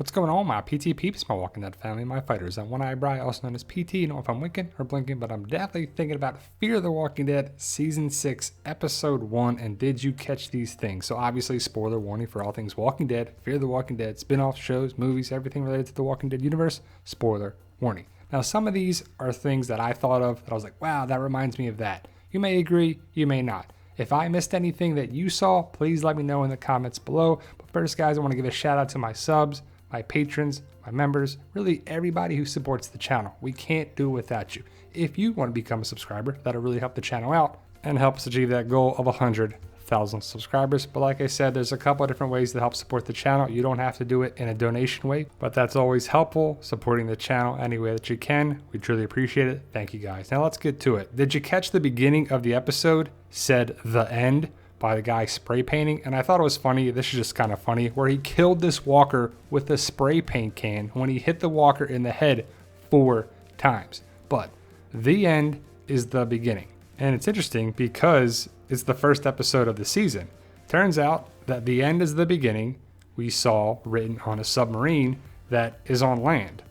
What's going on, my PT peeps, my Walking Dead family, my fighters? I'm One Eyebrow, also known as PT. I don't know if I'm winking or blinking, but I'm definitely thinking about Fear the Walking Dead Season 6, Episode 1, and did you catch these things? So obviously, spoiler warning for all things Walking Dead, Fear the Walking Dead, spin-off shows, movies, everything related to the Walking Dead universe, spoiler warning. Now, some of these are things that I thought of that I was like, wow, that reminds me of that. You may agree, you may not. If I missed anything that you saw, please let me know in the comments below. But first, guys, I want to give a shout out to my subs, my patrons, my members, really everybody who supports the channel. We can't do it without you. If you want to become a subscriber, that'll really help the channel out and help us achieve that goal of 100,000 subscribers. But like I said, there's a couple of different ways to help support the channel. You don't have to do it in a donation way, but that's always helpful, supporting the channel any way that you can. We truly appreciate it. Thank you, guys. Now let's get to it. Did you catch the beginning of the episode said the end by the guy spray painting? And I thought it was funny. This is just kind of funny, where he killed this walker with a spray paint can when he hit the walker in the head 4 times. But the end is the beginning. And it's interesting because it's the first episode of the season. Turns out that the end is the beginning we saw written on a submarine that is on land.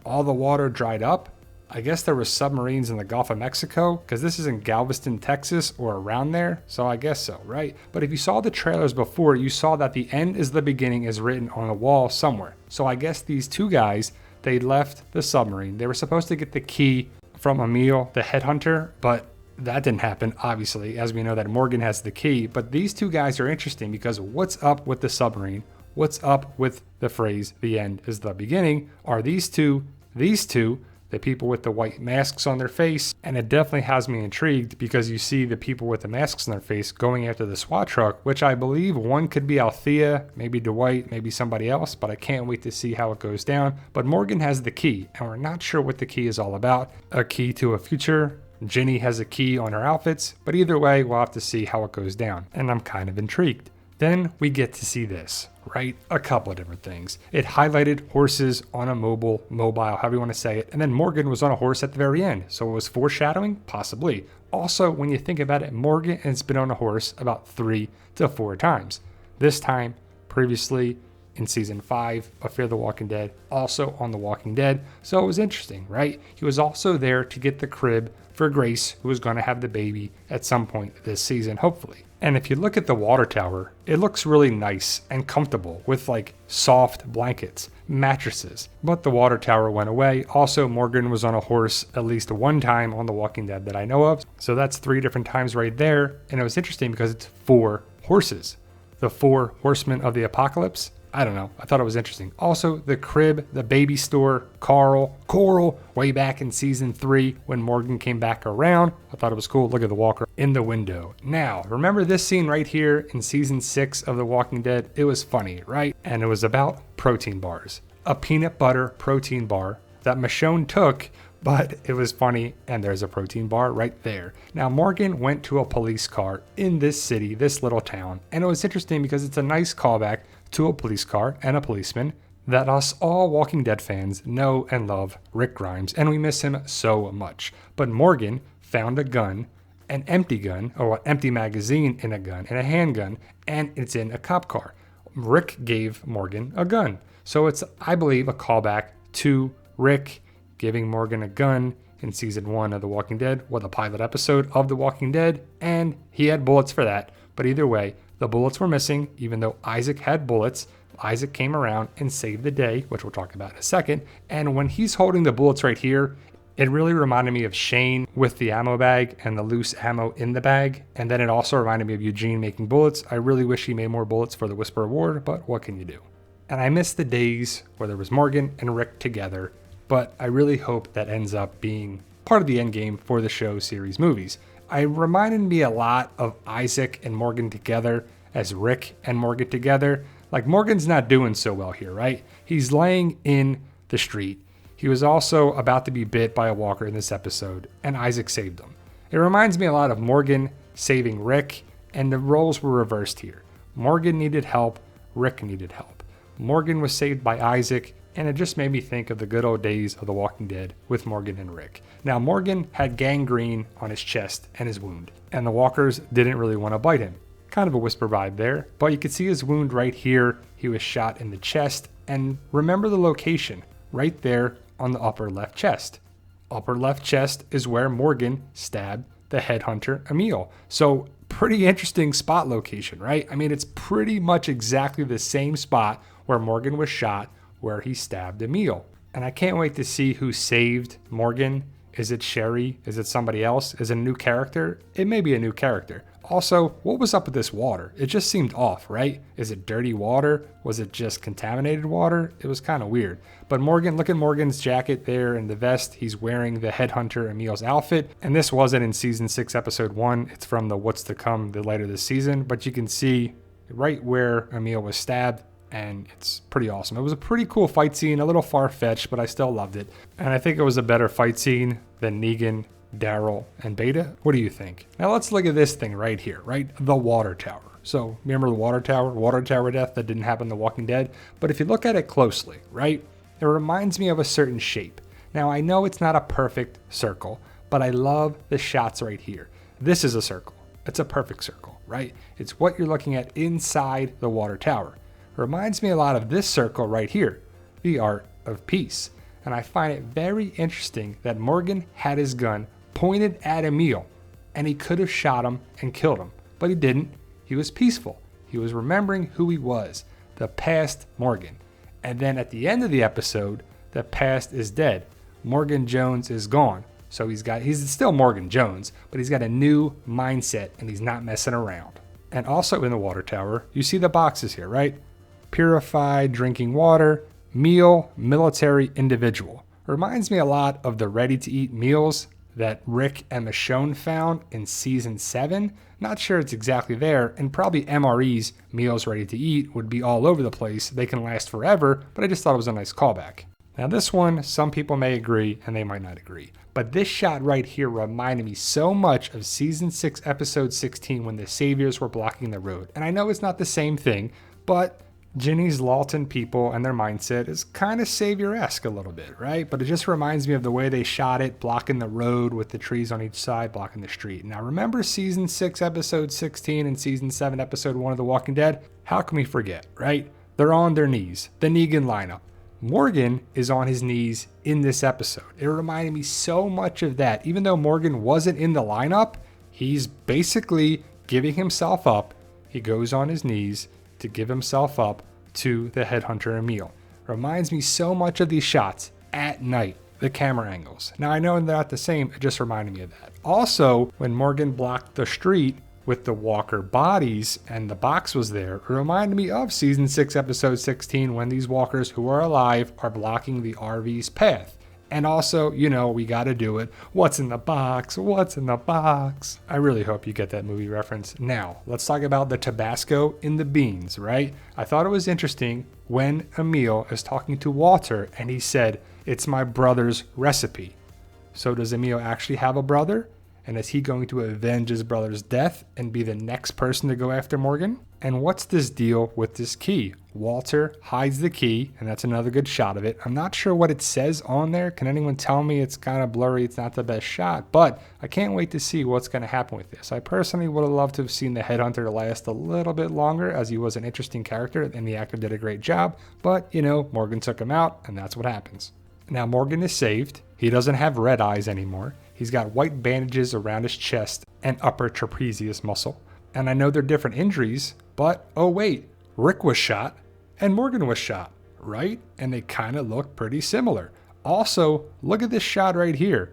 All the water dried up. I guess there were submarines in the Gulf of Mexico, because this is in Galveston, Texas, or around there, so I guess so, right? But if you saw the trailers before, you saw that the end is the beginning is written on a wall somewhere. So I guess these two guys, they left the submarine. They were supposed to get the key from Emil, the headhunter, but that didn't happen, obviously, as we know that Morgan has the key. But these two guys are interesting because what's up with the submarine? What's up with the phrase, the end is the beginning? Are these two, the people with the white masks on their face? And it definitely has me intrigued because you see the people with the masks on their face going after the SWAT truck, which I believe one could be Althea, maybe Dwight, maybe somebody else, but I can't wait to see how it goes down. But Morgan has the key, and we're not sure what the key is all about. A key to a future. Ginny has a key on her outfits, but either way, we'll have to see how it goes down. And I'm kind of intrigued. Then we get to see this, right? A couple of different things. It highlighted horses on a mobile, however you want to say it. And then Morgan was on a horse at the very end. So it was foreshadowing? Possibly. Also, when you think about it, Morgan has been on a horse about 3 to 4 times. This time, previously in season 5 of Fear the Walking Dead, also on The Walking Dead. So it was interesting, right? He was also there to get the crib for Grace, who was going to have the baby at some point this season, hopefully. And if you look at the water tower, it looks really nice and comfortable with like soft blankets, mattresses. But the water tower went away. Also, Morgan was on a horse at least one time on The Walking Dead that I know of. So that's 3 different times right there. And it was interesting because it's 4 horses. The 4 horsemen of the apocalypse. I don't know. I thought it was interesting. Also, the crib, the baby store, Coral, way back in season 3 when Morgan came back around. I thought it was cool. Look at the walker in the window. Now, remember this scene right here in season 6 of The Walking Dead? It was funny, right? And it was about protein bars. A peanut butter protein bar that Michonne took, but it was funny, and there's a protein bar right there. Now, Morgan went to a police car in this city, this little town, and it was interesting because it's a nice callback to a police car and a policeman that us all Walking Dead fans know and love, Rick Grimes, and we miss him so much. But Morgan found a gun, an empty gun, or an empty magazine in a gun, and a handgun, and it's in a cop car. Rick gave Morgan a gun. So it's, I believe, a callback to Rick giving Morgan a gun in season 1 of The Walking Dead, or the pilot episode of The Walking Dead, and he had bullets for that. But either way, the bullets were missing, even though Isaac had bullets. Isaac came around and saved the day, which we'll talk about in a second. And when he's holding the bullets right here, it really reminded me of Shane with the ammo bag and the loose ammo in the bag. And then it also reminded me of Eugene making bullets. I really wish he made more bullets for the Whisper Award, but what can you do? And I miss the days where there was Morgan and Rick together, but I really hope that ends up being part of the end game for the show series movies. It reminded me a lot of Isaac and Morgan together as Rick and Morgan together. Like, Morgan's not doing so well here, right? He's laying in the street. He was also about to be bit by a walker in this episode, and Isaac saved him. It reminds me a lot of Morgan saving Rick, and the roles were reversed here. Morgan needed help, Rick needed help. Morgan was saved by Isaac, and it just made me think of the good old days of The Walking Dead with Morgan and Rick. Now, Morgan had gangrene on his chest and his wound, and the walkers didn't really want to bite him. Kind of a Whisper vibe there, but you could see his wound right here. He was shot in the chest, And remember the location, right there on the upper left chest. Upper left chest is where Morgan stabbed the headhunter Emil. So pretty interesting spot location, right? I mean, it's pretty much exactly the same spot where Morgan was shot, where he stabbed Emil. And I can't wait to see who saved Morgan. Is it Sherry? Is it somebody else? Is it a new character? It may be a new character. Also, what was up with this water? It just seemed off, right? Is it dirty water? Was it just contaminated water? It was kind of weird. But Morgan, look at Morgan's jacket there and the vest. He's wearing the headhunter Emil's outfit. And this wasn't in season 6, episode 1. It's from the What's to Come, the later this season. But you can see right where Emil was stabbed. And it's pretty awesome. It was a pretty cool fight scene, a little far-fetched, but I still loved it. And I think it was a better fight scene than Negan, Daryl, and Beta. What do you think? Now let's look at this thing right here, right? The water tower. So remember the water tower death that didn't happen in The Walking Dead? But if you look at it closely, right? It reminds me of a certain shape. Now I know it's not a perfect circle, but I love the shots right here. This is a circle. It's a perfect circle, right? It's what you're looking at inside the water tower. Reminds me a lot of this circle right here, the art of peace. And I find it very interesting that Morgan had his gun pointed at Emil, and he could have shot him and killed him, but he didn't. He was peaceful. He was remembering who he was, the past Morgan. And then at the end of the episode, the past is dead. Morgan Jones is gone. So he's still Morgan Jones, but he's got a new mindset and he's not messing around. And also in the water tower, you see the boxes here, right? Purified drinking water, meal, military, individual. Reminds me a lot of the ready-to-eat meals that Rick and Michonne found in season 7. Not sure it's exactly there, and probably MRE's meals ready to eat would be all over the place. They can last forever, but I just thought it was a nice callback. Now this one, some people may agree and they might not agree. But this shot right here reminded me so much of season 6, episode 16 when the saviors were blocking the road. And I know it's not the same thing, but Ginny's Lawton people and their mindset is kind of savior-esque a little bit, right? But it just reminds me of the way they shot it, blocking the road with the trees on each side, blocking the street. Now remember season 6, episode 16 and season 7, episode 1 of The Walking Dead? How can we forget, right? They're on their knees, the Negan lineup. Morgan is on his knees in this episode. It reminded me so much of that. Even though Morgan wasn't in the lineup, he's basically giving himself up. He goes on his knees to give himself up to the headhunter Emil. Reminds me so much of these shots at night, the camera angles. Now I know they're not the same, it just reminded me of that. Also, when Morgan blocked the street with the walker bodies and the box was there, it reminded me of season 6, episode 16 when these walkers who are alive are blocking the RV's path. And also, you know, we got to do it. What's in the box? What's in the box? I really hope you get that movie reference. Now, let's talk about the Tabasco in the beans, right? I thought it was interesting when Emil is talking to Walter and he said, "It's my brother's recipe." So does Emil actually have a brother? And is he going to avenge his brother's death and be the next person to go after Morgan? And what's this deal with this key? Walter hides the key, and that's another good shot of it. I'm not sure what it says on there. Can anyone tell me? It's kind of blurry. It's not the best shot, but I can't wait to see what's going to happen with this. I personally would have loved to have seen the headhunter last a little bit longer, as he was an interesting character, and the actor did a great job. But, you know, Morgan took him out, and that's what happens. Now, Morgan is saved. He doesn't have red eyes anymore. He's got white bandages around his chest and upper trapezius muscle. And I know they're different injuries, but oh wait, Rick was shot and Morgan was shot, right? And they kind of look pretty similar. Also, look at this shot right here.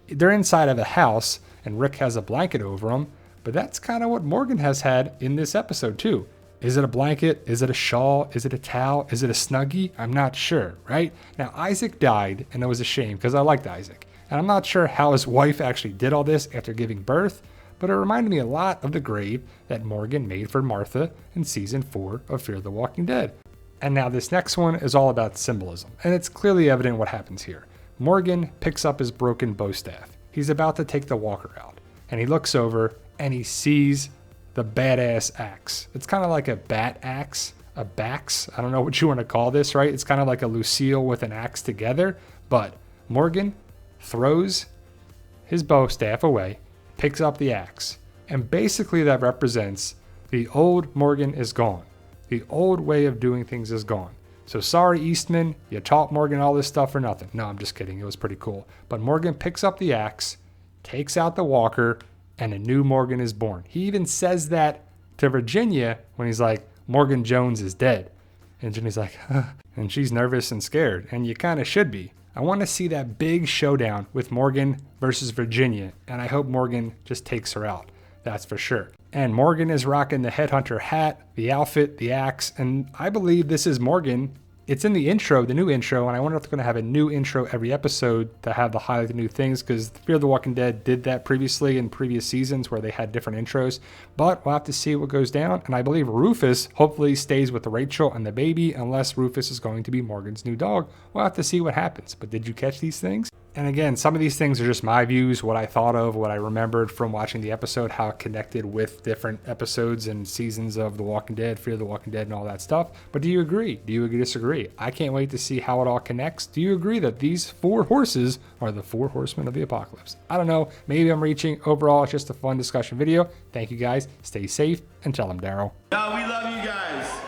They're inside of a house and Rick has a blanket over him, but that's kind of what Morgan has had in this episode too. Is it a blanket? Is it a shawl? Is it a towel? Is it a Snuggie? I'm not sure, right? Now, Isaac died, and it was a shame because I liked Isaac. And I'm not sure how his wife actually did all this after giving birth, but it reminded me a lot of the grave that Morgan made for Martha in season 4 of Fear the Walking Dead. And now this next one is all about symbolism, and it's clearly evident what happens here. Morgan picks up his broken bow staff. He's about to take the walker out, and he looks over and he sees the badass axe. It's kind of like a bat axe, a bax. I don't know what you want to call this, right? It's kind of like a Lucille with an axe together, but Morgan throws his bow staff away, picks up the axe, and basically that represents the old Morgan is gone. The old way of doing things is gone. So sorry, Eastman, you taught Morgan all this stuff for nothing. No, I'm just kidding. It was pretty cool. But Morgan picks up the axe, takes out the walker, and a new Morgan is born. He even says that to Virginia when he's like, Morgan Jones is dead. And Jenny's like, huh. And she's nervous and scared. And you kind of should be. I want to see that big showdown with Morgan versus Virginia. And I hope Morgan just takes her out. That's for sure. And Morgan is rocking the headhunter hat, the outfit, the axe. And I believe this is Morgan. It's in the intro, the new intro, and I wonder if they're going to have a new intro every episode to have the highlight the new things, because Fear the Walking Dead did that previously in previous seasons where they had different intros. But we'll have to see what goes down, and I believe Rufus hopefully stays with Rachel and the baby, unless Rufus is going to be Morgan's new dog. We'll have to see what happens. But did you catch these things? And again, some of these things are just my views, what I thought of, what I remembered from watching the episode, how it connected with different episodes and seasons of The Walking Dead, Fear the Walking Dead, and all that stuff. But do you agree? Do you disagree? I can't wait to see how it all connects. Do you agree that these 4 horses are the 4 horsemen of the apocalypse? I don't know. Maybe I'm reaching. Overall, it's just a fun discussion video. Thank you guys. Stay safe and tell them, Daryl. No, we love you guys.